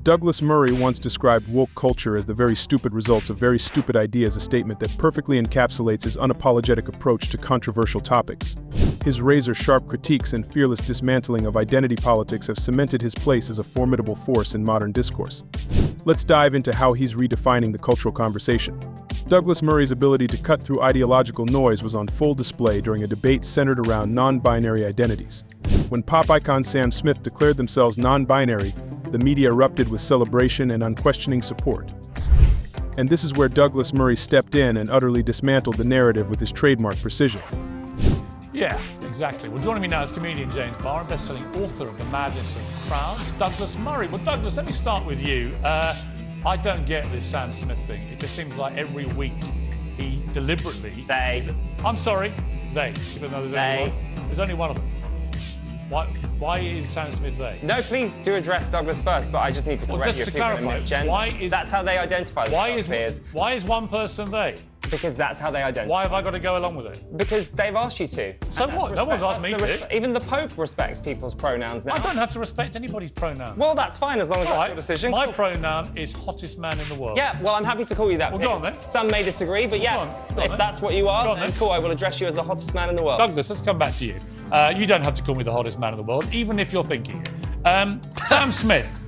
Douglas Murray once described woke culture as the very stupid results of very stupid ideas, a statement that perfectly encapsulates his unapologetic approach to controversial topics. His razor-sharp critiques and fearless dismantling of identity politics have cemented his place as a formidable force in modern discourse. Let's dive into how he's redefining the cultural conversation. Douglas Murray's ability to cut through ideological noise was on full display during a debate centered around non-binary identities. When pop icon Sam Smith declared themselves non-binary, the media erupted with celebration and unquestioning support. And this is where Douglas Murray stepped in and utterly dismantled the narrative with his trademark precision. Yeah, exactly. Well, joining me now is comedian James Barr, best-selling author of The Madness of Crowds, Douglas Murray. Well, Douglas, let me start with you. I don't get this Sam Smith thing. It just seems like every week he deliberately... I'm sorry, they, even though there's only one of them. Why is Sam Smith they? No, please do address Douglas first, but I just need to correct you if you're misgender. That's how they identify themselves. Why is one person they? Because that's how they identify. Why have I got to go along with it? Because they've asked you to. So what? No one's asked me to. Even the Pope respects people's pronouns now. I don't have to respect anybody's pronouns. Well, that's fine as long as that's your decision. My pronoun is hottest man in the world. Yeah, well, I'm happy to call you that. Well, go on then. Some may disagree, but yeah, if that's what you are, then cool, I will address you as the hottest man in the world. Douglas, let's come back to you. You don't have to call me the hottest man in the world, even if you're thinking it. Sam Smith.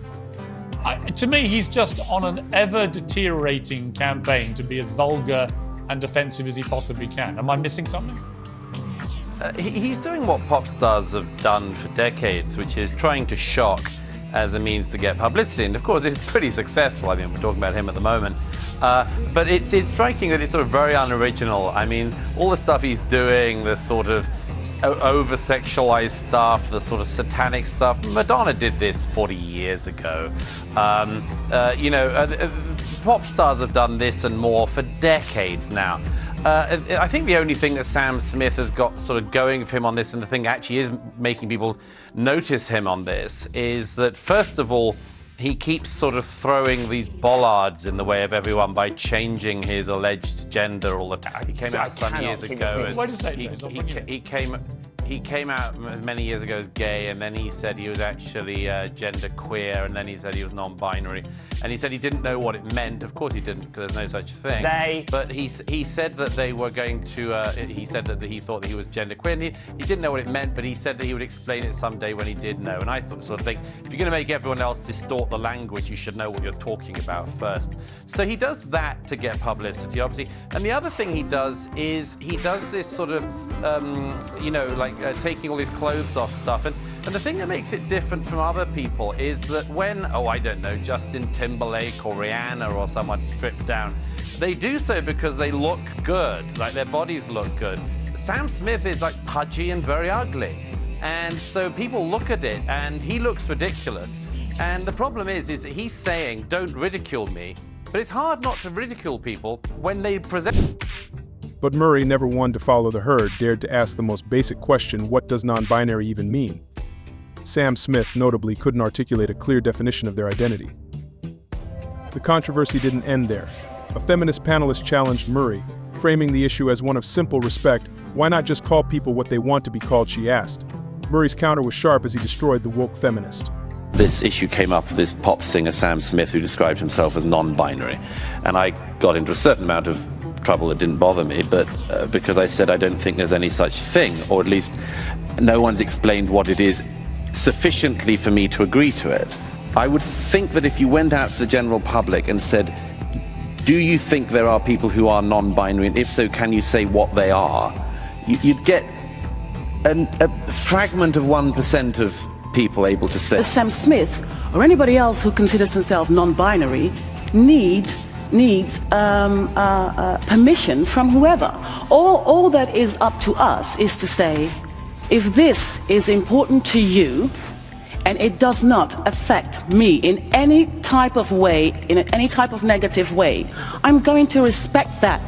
To me, he's just on an ever-deteriorating campaign to be as vulgar and offensive as he possibly can. Am I missing something? He's doing what pop stars have done for decades, which is trying to shock as a means to get publicity. And of course, it's pretty successful. I mean, we're talking about him at the moment. But it's striking that it's sort of very unoriginal. I mean, all the stuff he's doing, the sort of over-sexualized stuff, the sort of satanic stuff. Madonna did this 40 years ago. Pop stars have done this and more for decades now. I think the only thing that Sam Smith has got sort of going for him on this, and the thing that actually is making people notice him on this, is that first of all, he keeps sort of throwing these bollards in the way of everyone by changing his alleged gender all the time. He came out some years ago as he came out many years ago as gay, and then he said he was actually gender queer, and then he said he was non-binary, and he said he didn't know what it meant. Of course he didn't, because there's no such thing. But he said that they were going to. He said that he thought that he was gender queer. And he didn't know what it meant, but he said that he would explain it someday when he did know. And I thought, sort of think, if you're going to make everyone else distort the language, you should know what you're talking about first. So he does that to get publicity, obviously. And the other thing he does is he does this sort of, taking all his clothes off stuff. And the thing that makes it different from other people is that when, Justin Timberlake or Rihanna or someone stripped down, they do so because they look good, like their bodies look good. Sam Smith is like pudgy and very ugly. And so people look at it and he looks ridiculous. And the problem is that he's saying, don't ridicule me. But it's hard not to ridicule people when they present. But Murray, never one to follow the herd, dared to ask the most basic question: what does non-binary even mean? Sam Smith, notably, couldn't articulate a clear definition of their identity. The controversy didn't end there. A feminist panelist challenged Murray, framing the issue as one of simple respect. Why not just call people what they want to be called, she asked. Murray's counter was sharp as he destroyed the woke feminist. This issue came up with this pop singer Sam Smith, who described himself as non-binary. And I got into a certain amount of trouble that didn't bother me, but because I said I don't think there's any such thing, or at least no one's explained what it is sufficiently for me to agree to it. I would think that if you went out to the general public and said, do you think there are people who are non-binary, and if so, can you say what they are? You'd get a fragment of 1% of people able to say. Sam Smith, or anybody else who considers himself non-binary, needs permission from whoever. All that is up to us is to say, if this is important to you and it does not affect me in any type of way, in any type of negative way, I'm going to respect that.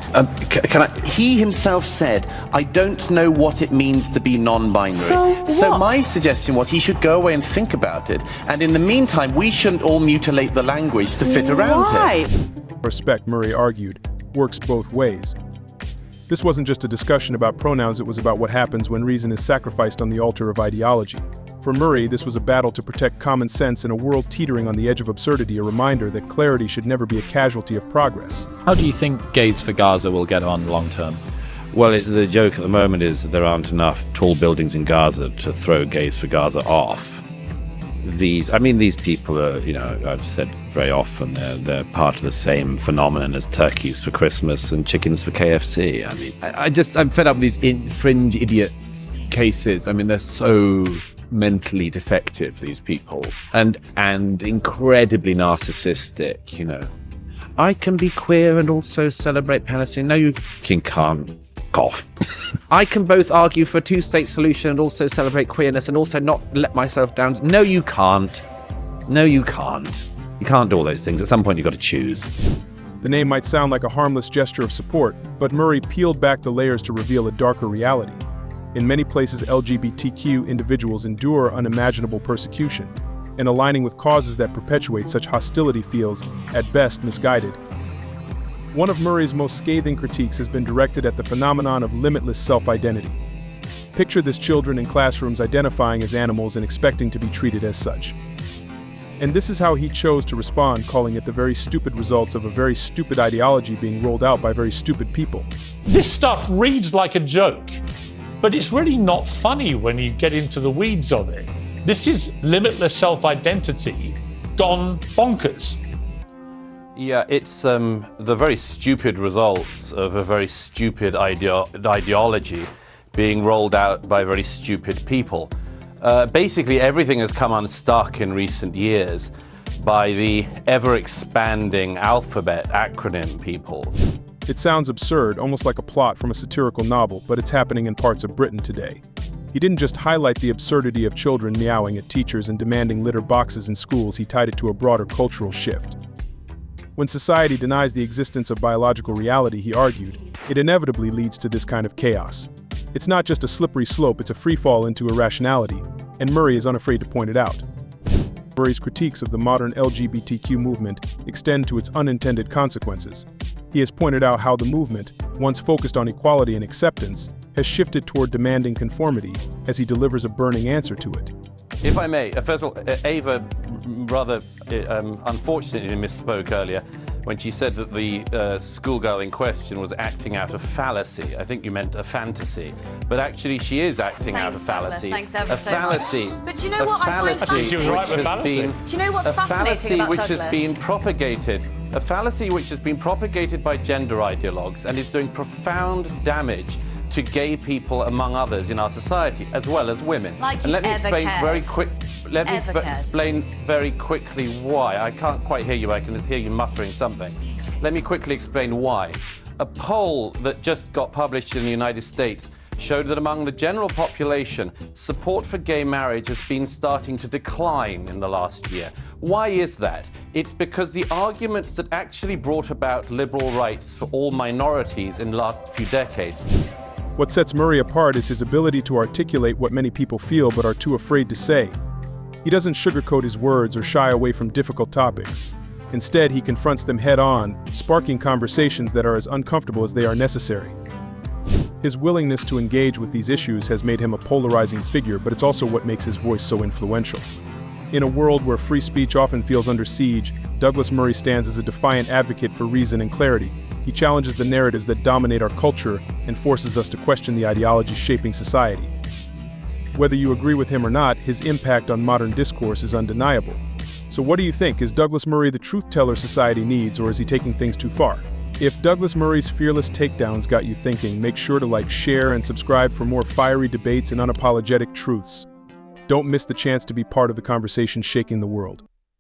He himself said, I don't know what it means to be non-binary. So my suggestion was he should go away and think about it. And in the meantime, we shouldn't all mutilate the language to fit around him. Respect, Murray argued, works both ways. This wasn't just a discussion about pronouns, it was about what happens when reason is sacrificed on the altar of ideology. For Murray, this was a battle to protect common sense in a world teetering on the edge of absurdity, a reminder that clarity should never be a casualty of progress. How do you think Gays for Gaza will get on long term? Well, the joke at the moment is that there aren't enough tall buildings in Gaza to throw Gays for Gaza off. These people are, I've said very often, they're part of the same phenomenon as turkeys for Christmas and chickens for KFC. I'm fed up with these fringe idiot cases. They're so mentally defective, these people, and incredibly narcissistic. I can be queer and also celebrate Palestine. No, you can't. Cough. I can both argue for a two-state solution and also celebrate queerness and also not let myself down. No, you can't. No, you can't. You can't do all those things. At some point, you've got to choose. The name might sound like a harmless gesture of support, but Murray peeled back the layers to reveal a darker reality. In many places, LGBTQ individuals endure unimaginable persecution, and aligning with causes that perpetuate such hostility feels, at best, misguided. One of Murray's most scathing critiques has been directed at the phenomenon of limitless self-identity. Picture this: children in classrooms identifying as animals and expecting to be treated as such. And this is how he chose to respond, calling it the very stupid results of a very stupid ideology being rolled out by very stupid people. This stuff reads like a joke, but it's really not funny when you get into the weeds of it. This is limitless self-identity gone bonkers. Yeah, it's the very stupid results of a very stupid ideology being rolled out by very stupid people. Basically, everything has come unstuck in recent years by the ever-expanding alphabet acronym people. It sounds absurd, almost like a plot from a satirical novel, but it's happening in parts of Britain today. He didn't just highlight the absurdity of children meowing at teachers and demanding litter boxes in schools, he tied it to a broader cultural shift. When society denies the existence of biological reality, he argued, it inevitably leads to this kind of chaos. It's not just a slippery slope, it's a free fall into irrationality, and Murray is unafraid to point it out. Murray's critiques of the modern LGBTQ movement extend to its unintended consequences. He has pointed out how the movement, once focused on equality and acceptance, has shifted toward demanding conformity as he delivers a burning answer to it. If I may, first of all, Ava rather unfortunately misspoke earlier when she said that the schoolgirl in question was acting out a fallacy. I think you meant a fantasy. But actually she is acting out a fallacy. Thanks ever so fallacy. Much. But do you know what I find fascinating? Do you know what's fascinating about Douglas? A fallacy which has been propagated by gender ideologues and is doing profound damage to gay people, among others, in our society, as well as women. Like and let me explain very quickly why. I can't quite hear you, I can hear you muttering something. Let me quickly explain why. A poll that just got published in the United States showed that among the general population, support for gay marriage has been starting to decline in the last year. Why is that? It's because the arguments that actually brought about liberal rights for all minorities in the last few decades. What sets Murray apart is his ability to articulate what many people feel but are too afraid to say. He doesn't sugarcoat his words or shy away from difficult topics. Instead, he confronts them head-on, sparking conversations that are as uncomfortable as they are necessary. His willingness to engage with these issues has made him a polarizing figure, but it's also what makes his voice so influential. In a world where free speech often feels under siege, Douglas Murray stands as a defiant advocate for reason and clarity. He challenges the narratives that dominate our culture and forces us to question the ideologies shaping society. Whether you agree with him or not, his impact on modern discourse is undeniable. So what do you think? Is Douglas Murray the truth teller society needs, or is he taking things too far? If Douglas Murray's fearless takedowns got you thinking, make sure to like, share, and subscribe for more fiery debates and unapologetic truths. Don't miss the chance to be part of the conversation shaping the world.